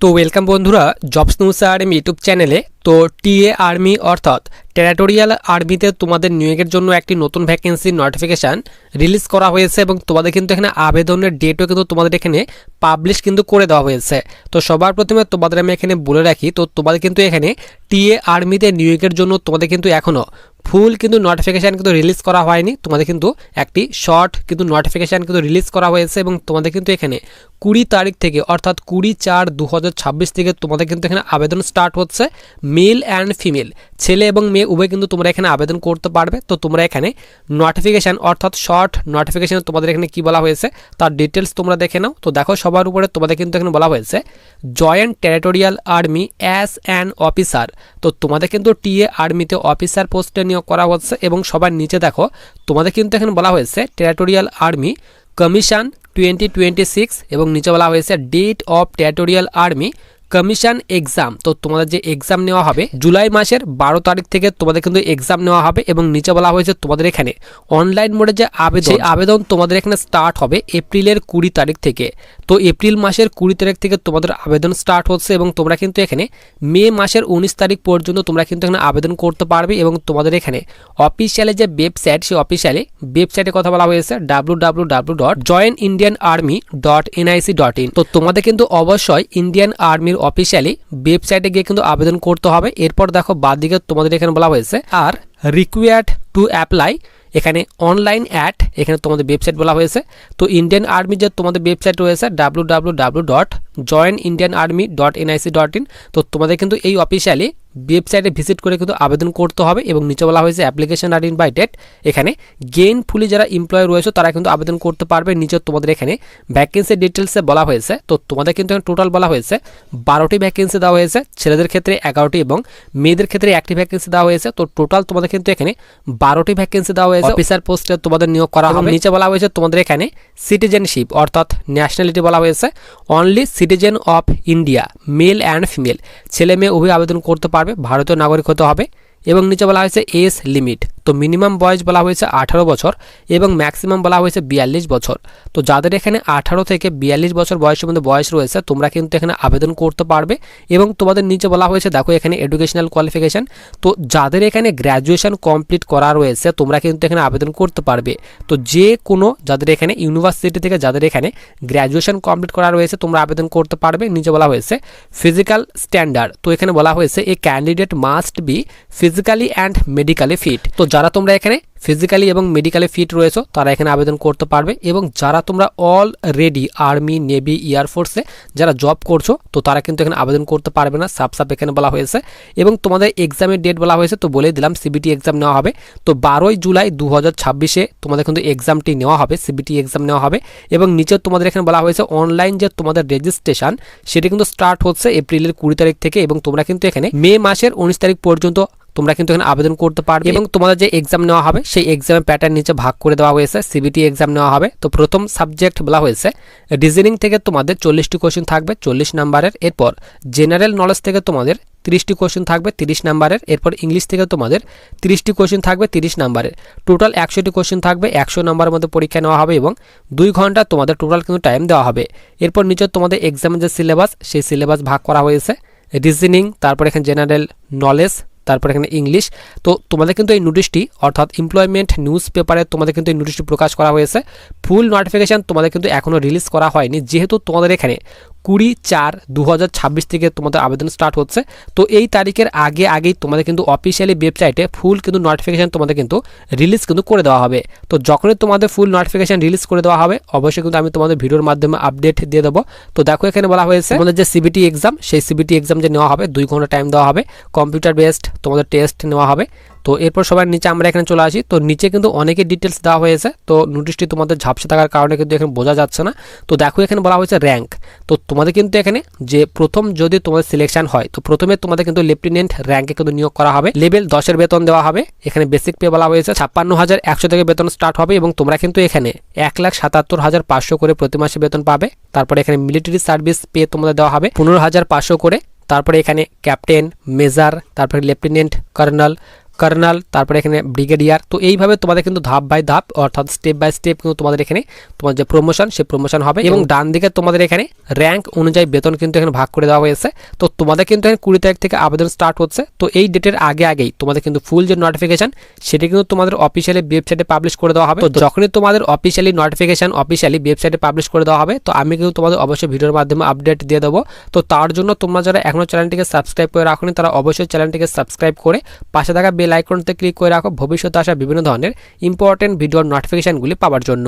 তো ওয়েলকাম বন্ধুরা jobs news army YouTube চ্যানেলে। তো টিএ আর্মি অর্থাৎ টেরিটোরিয়াল আর্মিতে তোমাদের নিয়োগের জন্য একটি নতুন ভ্যাকেন্সি নোটিফিকেশান রিলিজ করা হয়েছে এবং তোমাদের কিন্তু এখানে আবেদনের ডেটও কিন্তু তোমাদের এখানে পাবলিশ কিন্তু করে দেওয়া হয়েছে। তো সবার প্রথমে তোমাদের আমি এখানে বলে রাখি, তো তোমাদের কিন্তু এখানে টিএ আর্মিতে নিয়োগের জন্য তোমাদের কিন্তু এখনও ফুল কিন্তু নোটিফিকেশান কিন্তু রিলিজ করা হয়নি। তোমাদের কিন্তু একটি শর্ট কিন্তু নোটিফিকেশান কিন্তু রিলিজ করা হয়েছে এবং তোমাদের কিন্তু এখানে 20 তারিখ থেকে অর্থাৎ 20/4/2026 থেকে তোমাদের কিন্তু এখানে আবেদন স্টার্ট হচ্ছে। মেল অ্যান্ড ফিমেল, ছেলে এবং মেয়ে উভয় কিন্তু তোমরা এখানে আবেদন করতে পারবে। তো তোমরা এখানে নোটিফিকেশান অর্থাৎ শর্ট নোটিফিকেশান তোমাদের এখানে কি বলা হয়েছে তার ডিটেলস তোমরা দেখে নাও। তো দেখো সবার উপরে তোমাদের কিন্তু এখানে বলা হয়েছে joint territorial army as an officer. তো তোমাদের কিন্তু টিএ আর্মিতে অফিসার পোস্টে নিয়োগ করা হচ্ছে এবং সবার নিচে দেখো তোমাদের কিন্তু এখানে বলা হয়েছে টেরিটোরিয়াল আর্মি কমিশন 2026 এবং নিচে বলা হয়েছে date of territorial army commission exam. তো তোমাদের যে এক্সাম নেওয়া হবে জুলাই মাসের 12 তারিখ থেকে তোমাদের কিন্তু এক্সাম নেওয়া হবে এবং নিচে বলা হয়েছে তোমাদের এখানে অনলাইন মোডে যে আবেদন তোমাদের এখানে স্টার্ট হবে এপ্রিলের 20 তারিখ থেকে। তো এপ্রিল মাসের 20 তারিখ থেকে তোমাদের আবেদন স্টার্ট হচ্ছে এবং তোমরা কিন্তু এখানে মে মাসের 19 তারিখ পর্যন্ত তোমরা কিন্তু এখানে আবেদন করতে পারবে এবং তোমাদের এখানে অফিসিয়ালি যে ওয়েবসাইট সেই অফিসিয়ালি ওয়েবসাইটে কথা বলা হয়েছে www.joinindianarmy.nic.in। তো তোমাদের কিন্তু অবশ্যই ইন্ডিয়ান আর্মির অফিসিয়ালি ওয়েবসাইটে গিয়ে কিন্তু আবেদন করতে হবে। এরপর দেখো বাদিকে তোমাদের এখানে বলা হয়েছে আর রিকোয়ার্ড টু অ্যাপ্লাই, এখানে অনলাইন অ্যাট এখানে তোমাদের ওয়েবসাইট বলা হয়েছে। তো ইন্ডিয়ান আর্মি যে তোমাদের ওয়েবসাইট রয়েছে www.joinindianarmy.nic.in। তো তোমাদের কিন্তু এই অফিসিয়ালি ওয়েবসাইটে ভিজিট করে কিন্তু আবেদন করতে হবে এবং নিচে বলা হয়েছে অ্যাপ্লিকেশন আর ইনভাইটেড, এখানে গেইনফুলি যারা এমপ্লয় রয়েছে তারা কিন্তু আবেদন করতে পারবে। নিচে তোমাদের এখানে ভ্যাকেন্সি ডিটেলসে বলা হয়েছে। তো তোমাদের কিন্তু টোটাল বলা হয়েছে 12টি ভ্যাকেন্সি দেওয়া হয়েছে, ছেলেদের ক্ষেত্রে 11টি এবং মেয়েদের ক্ষেত্রে 1টি ভ্যাকেন্সি দেওয়া হয়েছে। তো টোটাল তোমাদের কিন্তু এখানে 12টি ভ্যাকেন্সি দেওয়া হয়েছে, অফিসার পোস্টে তোমাদের নিয়োগ করা হবে। নিচে বলা হয়েছে তোমাদের এখানে সিটিজেনশিপ অর্থাৎ ন্যাশনালিটি বলা হয়েছে only citizen of India male and female, ছেলে মেয়ে উভয় আবেদন করতে পারবে, ভারতীয় নাগরিক হতে হবে। এবং নিচে বলা হয়েছে এজ লিমিট, তো মিনিমাম বয়স বলা হয়েছে 18 বছর এবং ম্যাক্সিমাম বলা হয়েছে 42 বছর। তো যাদের এখানে 18 থেকে 42 বছর বয়সের মধ্যে বয়স রয়েছে তোমরা কিন্তু এখানে আবেদন করতে পারবে। এবং তোমাদের নিচে বলা হয়েছে দেখো এখানে এডুকেশনাল কোয়ালিফিকেশান, তো যাদের এখানে গ্র্যাজুয়েশন কমপ্লিট করা রয়েছে তোমরা কিন্তু এখানে আবেদন করতে পারবে। তো যে কোনো যাদের এখানে ইউনিভার্সিটি থেকে যাদের এখানে গ্র্যাজুয়েশন কমপ্লিট করা রয়েছে তোমরা আবেদন করতে পারবে। নিচে বলা হয়েছে ফিজিক্যাল স্ট্যান্ডার্ড, তো এখানে বলা হয়েছে a candidate must be physically and medically fit. তো যারা তোমরা এখানে ফিজিক্যালি এবং মেডিক্যালি ফিট রয়েছে তারা এখানে আবেদন করতে পারবে। এবং যারা তোমরা অলরেডি আর্মি নেভি এয়ারফোর্সে যারা জব করছো তো তারা কিন্তু এখানে আবেদন করতে পারবে না, সাফ এখানে বলা হয়েছে। এবং তোমাদের এক্সামের ডেট বলা হয়েছে, তো বলে দিলাম সিবিটি এক্সাম নেওয়া হবে। তো 12 জুলাই 2026 তোমাদের কিন্তু এক্সামটি নেওয়া হবে, সিবিটি এক্সাম নেওয়া হবে। এবং নিচে তোমাদের এখানে বলা হয়েছে অনলাইন যে তোমাদের রেজিস্ট্রেশন সেটি কিন্তু স্টার্ট হচ্ছে এপ্রিলের 20 তারিখ থেকে এবং তোমরা কিন্তু এখানে মে মাসের 19 তারিখ পর্যন্ত তোমরা কিন্তু এখানে আবেদন করতে পারবে। এবং তোমাদের যে এক্সাম নেওয়া হবে সেই এক্সামের প্যাটার্ন নিচে ভাগ করে দেওয়া হয়েছে, সিবিটি এক্সাম নেওয়া হবে। তো প্রথম সাবজেক্ট বলা হয়েছে রিজনিং থেকে তোমাদের 40টি কোশ্চেন থাকবে 40 নাম্বারের। এরপর জেনারেল নলেজ থেকে তোমাদের 30টি কোশ্চেন থাকবে 30 নাম্বারের। এরপর ইংলিশ থেকে তোমাদের 30টি কোশ্চেন থাকবে 30 নাম্বারের। টোটাল 100টি কোশ্চেন থাকবে, 100 নাম্বারের মধ্যে পরীক্ষা নেওয়া হবে এবং 2 ঘন্টা তোমাদের টোটাল কিন্তু টাইম দেওয়া হবে। এরপর নিচে তোমাদের এক্সামের যে সিলেবাস সেই সিলেবাস ভাগ করা হয়েছে, রিজনিং, তারপর এখানে জেনারেল নলেজ, তারপর এখানে ইংলিশ। তো তোমাদের কিন্তু এই নোটিশটি অর্থাৎ এমপ্লয়মেন্ট নিউজ পেপারে তোমাদের কিন্তু এই নোটিশটি প্রকাশ করা হয়েছে। ফুল নোটিফিকেশান তোমাদের কিন্তু এখনও রিলিজ করা হয়নি, যেহেতু তোমাদের এখানে 20/4/2026 থেকে তোমাদের আবেদন স্টার্ট হচ্ছে। তো এই তারিখের আগেই তোমাদের কিন্তু অফিসিয়ালি ওয়েবসাইটে ফুল কিন্তু নোটিফিকেশান তোমাদের কিন্তু রিলিজ কিন্তু করে দেওয়া হবে। তো যখনই তোমাদের ফুল নোটিফিকেশান রিলিজ করে দেওয়া হবে অবশ্যই কিন্তু আমি তোমাদের ভিডিওর মাধ্যমে আপডেট দিয়ে দেবো। তো দেখো এখানে বলা হয়েছে তোমাদের যে সিবিটি এক্সাম সেই সিবিটি এক্সাম যে নেওয়া হবে 2 ঘন্টা টাইম দেওয়া হবে, কম্পিউটার বেসড তোমাদের টেস্ট নেওয়া হবে। তো এরপর সবার নিচে আমরা এখানে চলে আসি। তো নিচে কিন্তু অনেকের ডিটেলস দেওয়া হয়েছে, তো নোটিশটি তোমাদের ঝাপসা থাকার কারণে কিন্তু এখানে বোঝা যাচ্ছে না। তো দেখো এখানে বলা হয়েছে র্যাঙ্ক, তো তোমাদের কিন্তু এখানে যে প্রথম যদি তোমাদের সিলেকশন হয় তো প্রথমে তোমাদের কিন্তু লেফটেন্যান্ট র্যাঙ্কে কিন্তু নিয়োগ করা হবে, লেভেল 10-এর বেতন দেওয়া হবে। এখানে বেসিক পে বলা হয়েছে 56,100 থেকে বেতন স্টার্ট হবে এবং তোমরা কিন্তু এখানে 1,77,500 করে প্রতি মাসে বেতন পাবে। তারপরে এখানে মিলিটারি সার্ভিস পে তোমাদের দেওয়া হবে 15,500 করে। তারপরে এখানে ক্যাপ্টেন, মেজর, তারপরে লেফটেন্যান্ট কর্নেল, কার্নাল, তারপরে এখানে ব্রিগেডিয়ার। তো এইভাবে তোমাদের কিন্তু ধাপ বাই ধাপ অর্থাৎ স্টেপ বাই স্টেপ কিন্তু তোমাদের এখানে তোমার যে প্রমোশন সে প্রমোশন হবে এবং ডান দিকে তোমাদের এখানে র্যাঙ্ক অনুযায়ী বেতন কিন্তু এখানে ভাগ করে দেওয়া হয়েছে। তো তোমাদের কিন্তু এখানে 20 তারিখ থেকে আবেদন স্টার্ট হচ্ছে। তো এই ডেটের আগেই তোমাদের কিন্তু ফুল যে নোটিফিকেশন সেটা কিন্তু তোমাদের অফিসিয়ালি ওয়েবসাইটে পাবলিশ করে দেওয়া হবে। তো যখনই তোমাদের অফিসিয়ালি নোটিফিকেশন অফিসিয়ালি ওয়েবসাইটে পাবলিশ করে দেওয়া হবে তো আমি কিন্তু তোমাদের অবশ্যই ভিডিওর মাধ্যমে আপডেট দিয়ে দেবো। তো তার জন্য তোমরা যারা এখনো চ্যানেলটিকে সাবস্ক্রাইব করে রাখোনি তারা অবশ্যই চ্যানেলটিকে সাবস্ক্রাইব করে পাশে থাকা বেল আইকনতে ক্লিক করে রাখো ভবিষ্যতে আসা বিভিন্ন ধরনের ইম্পর্টেন্ট ভিডিওর নোটিফিকেশনগুলি পাওয়ার জন্য।